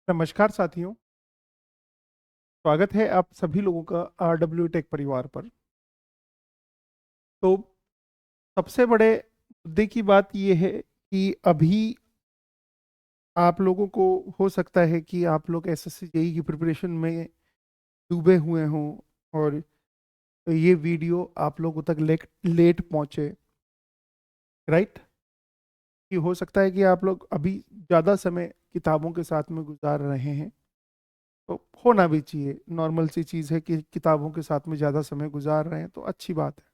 नमस्कार साथियों। स्वागत है आप सभी लोगों का RW टेक परिवार पर। तो सबसे बड़े मुद्दे की बात यह है कि अभी आप लोगों को हो सकता है कि आप लोग एसएससी जेई की प्रिपरेशन में डूबे हुए हों और ये वीडियो आप लोगों तक लेट पहुंचे, राइट? कि हो सकता है कि आप लोग अभी ज़्यादा समय किताबों के साथ में गुजार रहे हैं। तो होना भी चाहिए, नॉर्मल सी चीज़ है कि किताबों के साथ में ज़्यादा समय गुजार रहे हैं तो अच्छी बात है।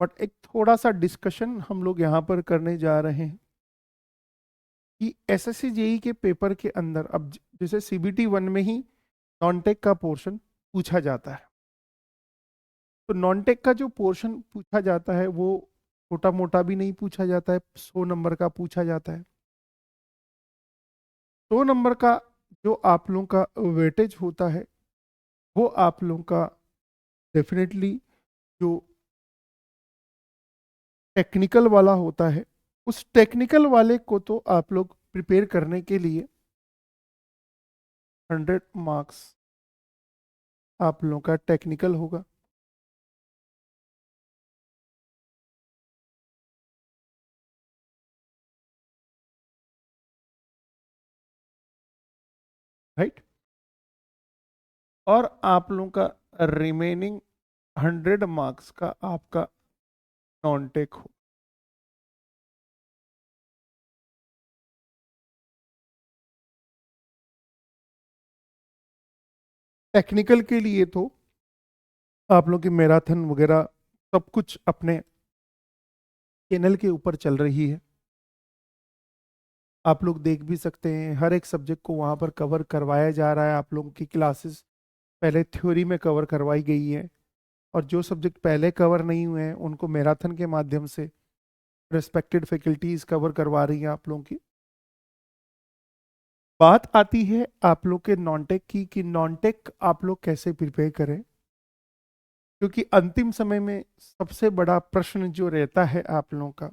बट एक थोड़ा सा डिस्कशन हम लोग यहाँ पर करने जा रहे हैं कि एसएससी जेई के पेपर के अंदर अब जैसे सीबीटी 1 में ही नॉन टेक का पोर्शन पूछा जाता है। तो नॉन टेक का जो पोर्शन पूछा जाता है वो छोटा मोटा भी नहीं पूछा जाता है, 100 नंबर का पूछा जाता है। 100 नंबर का जो आप लोगों का वेटेज होता है वो आप लोगों का डेफिनेटली जो टेक्निकल वाला होता है, उस टेक्निकल वाले को तो आप लोग प्रिपेयर करने के लिए 100 मार्क्स आप लोगों का टेक्निकल होगा। राइट। और आप लोगों का रिमेनिंग 100 मार्क्स का आपका नॉन टेक हो। टेक्निकल के लिए तो आप लोग की मैराथन वगैरह सब कुछ अपने चैनल के ऊपर चल रही है। आप लोग देख भी सकते हैं, हर एक सब्जेक्ट को वहाँ पर कवर करवाया जा रहा है। आप लोगों की क्लासेस पहले थ्योरी में कवर करवाई गई है और जो सब्जेक्ट पहले कवर नहीं हुए हैं उनको मैराथन के माध्यम से रेस्पेक्टेड फैकल्टीज कवर करवा रही हैं आप लोगों की। बात आती है आप लोग के नॉन टेक की कि नॉन टेक आप लोग कैसे प्रिपेयर करें, क्योंकि अंतिम समय में सबसे बड़ा प्रश्न जो रहता है आप लोगों का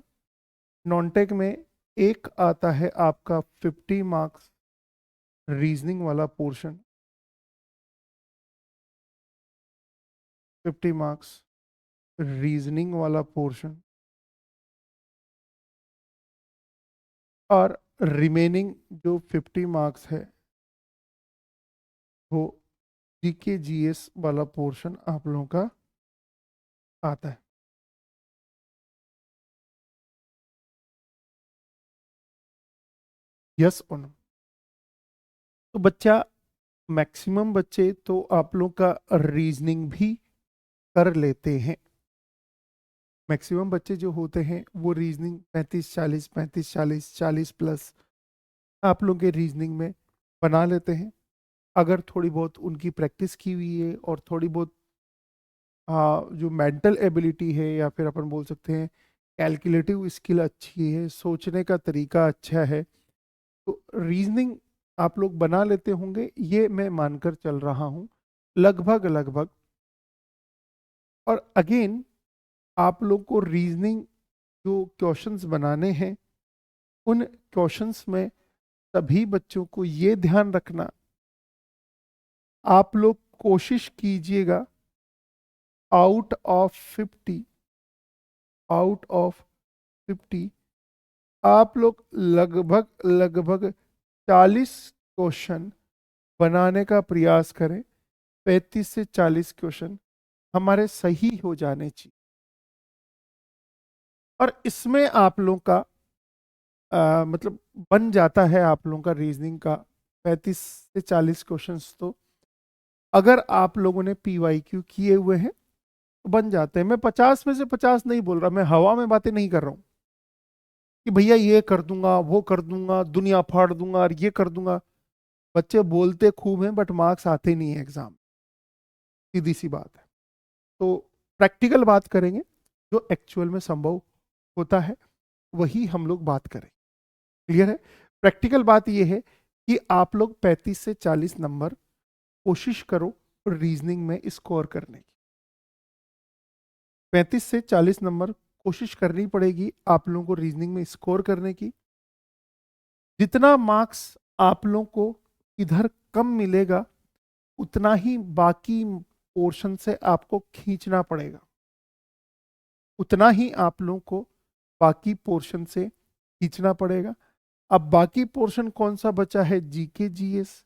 नॉन टेक में, एक आता है आपका 50 मार्क्स रीजनिंग वाला पोर्शन। 50 मार्क्स रीजनिंग वाला पोर्शन और रिमेनिंग जो 50 मार्क्स है वो जीके जीएस वाला पोर्शन आप लोगों का आता है। यस और नो? तो बच्चा, मैक्सिमम बच्चे तो आप लोग का रीजनिंग भी कर लेते हैं। मैक्सिमम बच्चे जो होते हैं वो रीजनिंग 35 40 35 40 40 प्लस आप लोग के रीजनिंग में बना लेते हैं। अगर थोड़ी बहुत उनकी प्रैक्टिस की हुई है और थोड़ी बहुत जो मेंटल एबिलिटी है या फिर अपन बोल सकते हैं कैलकुलेटिव स्किल अच्छी है, सोचने का तरीका अच्छा है, तो रीजनिंग आप लोग बना लेते होंगे, ये मैं मानकर चल रहा हूँ लगभग लगभग। और अगेन आप लोग को रीजनिंग जो क्वेश्चंस बनाने हैं उन क्वेश्चंस में सभी बच्चों को ये ध्यान रखना, आप लोग कोशिश कीजिएगा आउट ऑफ 50 आउट ऑफ 50 आप लोग लगभग लगभग 40 क्वेश्चन बनाने का प्रयास करें। 35 से 40 क्वेश्चन हमारे सही हो जाने चाहिए। और इसमें आप लोग का मतलब बन जाता है आप लोगों का रीजनिंग का 35 से 40 क्वेश्चंस। तो अगर आप लोगों ने पीवाईक्यू किए हुए हैं तो बन जाते हैं। मैं 50 में से 50 नहीं बोल रहा, मैं हवा में बातें नहीं कर रहा हूँ कि भैया ये कर दूंगा वो कर दूंगा दुनिया फाड़ दूंगा और ये कर दूंगा। बच्चे बोलते खूब हैं बट मार्क्स आते नहीं है एग्जाम, सीधी सी बात है। तो प्रैक्टिकल बात करेंगे, जो एक्चुअल में संभव होता है वही हम लोग बात करें। क्लियर है? प्रैक्टिकल बात यह है कि आप लोग 35 से 40 नंबर कोशिश करो रीजनिंग में स्कोर करने की। 35 से 40 नंबर कोशिश करनी पड़ेगी आप लोगों को रीजनिंग में स्कोर करने की। जितना मार्क्स आप लोगों को इधर कम मिलेगा, उतना ही बाकी पोर्शन से आपको खींचना पड़ेगा, उतना ही आप लोगों को बाकी पोर्शन से खींचना पड़ेगा। अब बाकी पोर्शन कौन सा बचा है? जीके जीएस,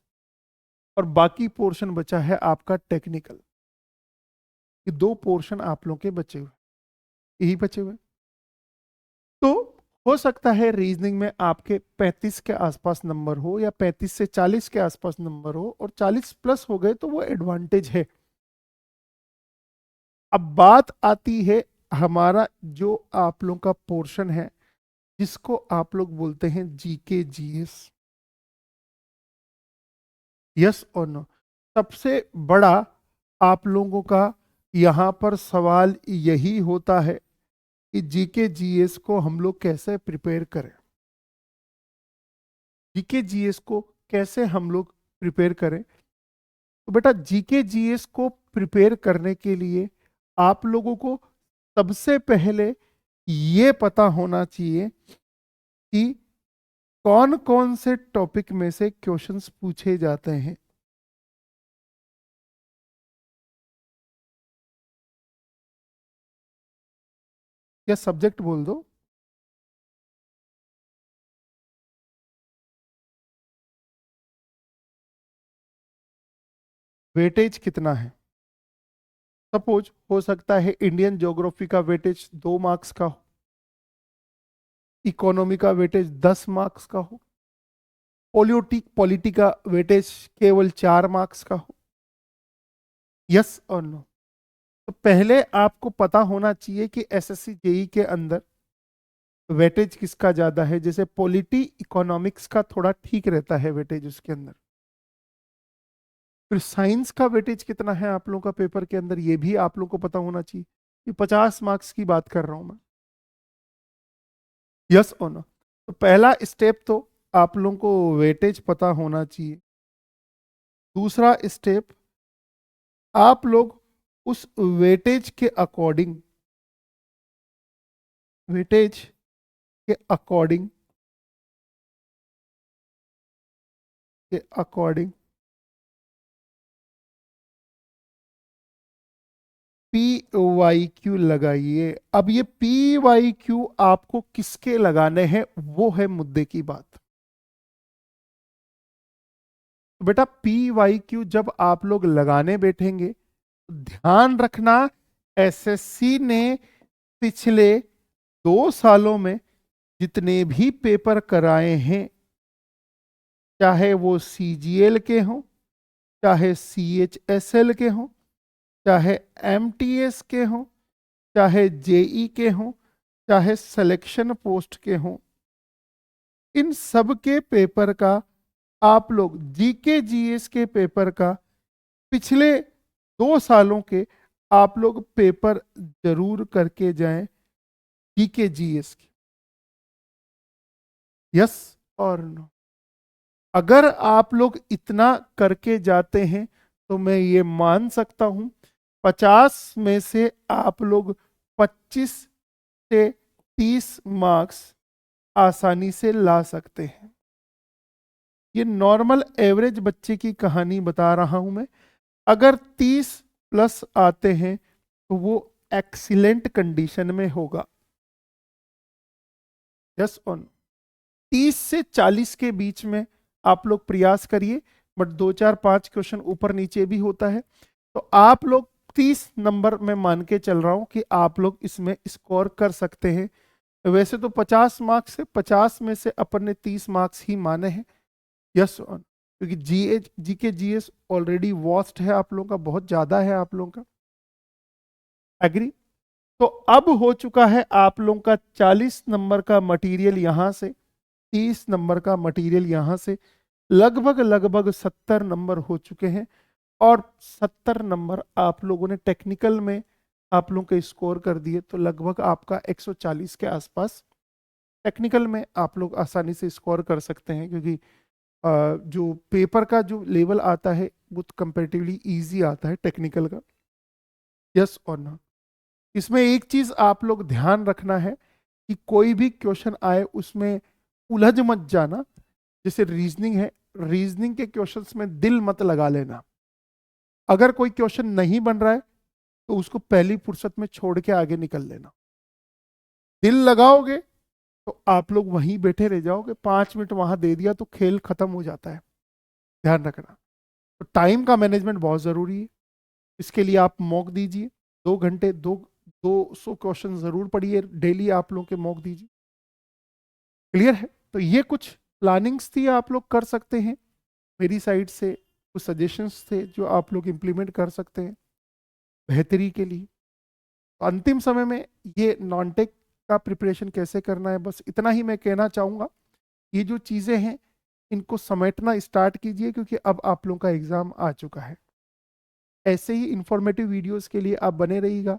और बाकी पोर्शन बचा है आपका टेक्निकल। ये दो पोर्शन आप लोगों के बचे हुए, यही बचे हुए। तो हो सकता है रीजनिंग में आपके 35 के आसपास नंबर हो, या 35 से 40 के आसपास नंबर हो, और 40 प्लस हो गए तो वो एडवांटेज है। अब बात आती है हमारा जो आप लोगों का पोर्शन है, जिसको आप लोग बोलते हैं जीके जीएस। यस और नो? सबसे बड़ा आप लोगों का यहाँ पर सवाल यही होता है कि जीके जीएस को हम लोग कैसे प्रिपेयर करें। जीके जीएस को कैसे हम लोग प्रिपेयर करें? तो बेटा जीके जीएस को प्रिपेयर करने के लिए आप लोगों को सबसे पहले ये पता होना चाहिए कि कौन कौन से टॉपिक में से क्वेश्चंस पूछे जाते हैं। या सब्जेक्ट बोल दो। वेटेज कितना है? सपोज हो सकता है इंडियन ज्योग्राफी का वेटेज 2 मार्क्स का हो, इकोनॉमी का वेटेज 10 मार्क्स का हो, पॉलिटी का वेटेज केवल 4 मार्क्स का हो। यस और नो? तो पहले आपको पता होना चाहिए कि एसएससी जेई के अंदर वेटेज किसका ज्यादा है। जैसे पॉलिटी इकोनॉमिक्स का थोड़ा ठीक रहता है वेटेज उसके अंदर। फिर साइंस का वेटेज कितना है आप लोगों का पेपर के अंदर, ये भी आप लोगों को पता होना चाहिए। ये 50 मार्क्स की बात कर रहा हूं मैं। यस और नो? तो पहला स्टेप तो आप लोगों को वेटेज पता होना चाहिए। दूसरा स्टेप, आप लोग उस वेटेज के अकॉर्डिंग, वेटेज के अकॉर्डिंग, के अकॉर्डिंग पी वाई क्यू लगाइए। अब ये पी वाई क्यू आपको किसके लगाने हैं, वो है मुद्दे की बात। तो बेटा पी वाई क्यू जब आप लोग लगाने बैठेंगे तो ध्यान रखना, एसएससी ने पिछले 2 सालों में जितने भी पेपर कराए हैं, चाहे वो सीजीएल के हों, चाहे सीएचएसएल के हों, चाहे एमटीएस के हों, चाहे जेई के हों, चाहे सिलेक्शन पोस्ट के हों, इन सब के पेपर का, आप लोग जीके जीएस के पेपर का पिछले 2 सालों के आप लोग पेपर जरूर करके जाएं जीके जीएस के। यस और नो? अगर आप लोग इतना करके जाते हैं तो मैं ये मान सकता हूं 50 में से आप लोग 25 से 30 मार्क्स आसानी से ला सकते हैं। ये नॉर्मल एवरेज बच्चे की कहानी बता रहा हूं मैं। अगर 30 प्लस आते हैं तो वो एक्सीलेंट कंडीशन में होगा। Yes on? 30 से 40 के बीच में आप लोग प्रयास करिए, बट 2 4 5 क्वेश्चन ऊपर नीचे भी होता है। तो आप लोग 30 नंबर में मान के चल रहा हूं कि आप लोग इसमें स्कोर कर सकते हैं। वैसे तो 50 मार्क्स से 50 में से अपन ने 30 मार्क्स ही माने हैं। Yes on? क्योंकि जीके जीएस ऑलरेडी वॉस्ट है आप लोगों का, बहुत ज्यादा है आप लोगों का। एग्री? तो अब हो चुका है आप लोगों का 40 नंबर का मटेरियल यहां से, 30 नंबर का मटेरियल यहां से, लगभग लगभग 70 नंबर हो चुके हैं। और 70 नंबर आप लोगों ने टेक्निकल में आप लोगों के स्कोर कर दिए, तो लगभग आपका 140 के आसपास टेक्निकल में आप लोग आसानी से स्कोर कर सकते हैं। क्योंकि जो पेपर का जो लेवल आता है वो कंपेरेटिवली इजी आता है टेक्निकल का। यस और ना? इसमें एक चीज आप लोग ध्यान रखना है कि कोई भी क्वेश्चन आए उसमें उलझ मत जाना। जैसे रीजनिंग है, रीजनिंग के क्वेश्चंस में दिल मत लगा लेना। अगर कोई क्वेश्चन नहीं बन रहा है तो उसको पहली फुर्सत में छोड़ के आगे निकल लेना। दिल लगाओगे तो आप लोग वहीं बैठे रह जाओगे, 5 मिनट वहां दे दिया तो खेल खत्म हो जाता है। ध्यान रखना। तो टाइम का मैनेजमेंट बहुत जरूरी है। इसके लिए आप मॉक दीजिए, 2 घंटे 200 क्वेश्चन जरूर पढ़िए डेली, आप लोग के मॉक दीजिए। क्लियर है? तो ये कुछ प्लानिंग्स थी, आप लोग कर सकते हैं। मेरी साइड से कुछ सजेशंस थे जो आप लोग इम्प्लीमेंट कर सकते हैं बेहतरी के लिए। तो अंतिम समय में ये नॉन टेक का प्रिपरेशन कैसे करना है, बस इतना ही मैं कहना चाहूँगा। ये जो चीज़ें हैं इनको समेटना स्टार्ट कीजिए, क्योंकि अब आप लोगों का एग्ज़ाम आ चुका है। ऐसे ही इंफॉर्मेटिव वीडियोस के लिए आप बने रहिएगा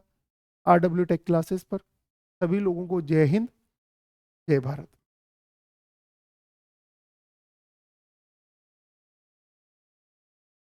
RW टेक क्लासेस पर। सभी लोगों को जय हिंद, जय भारत।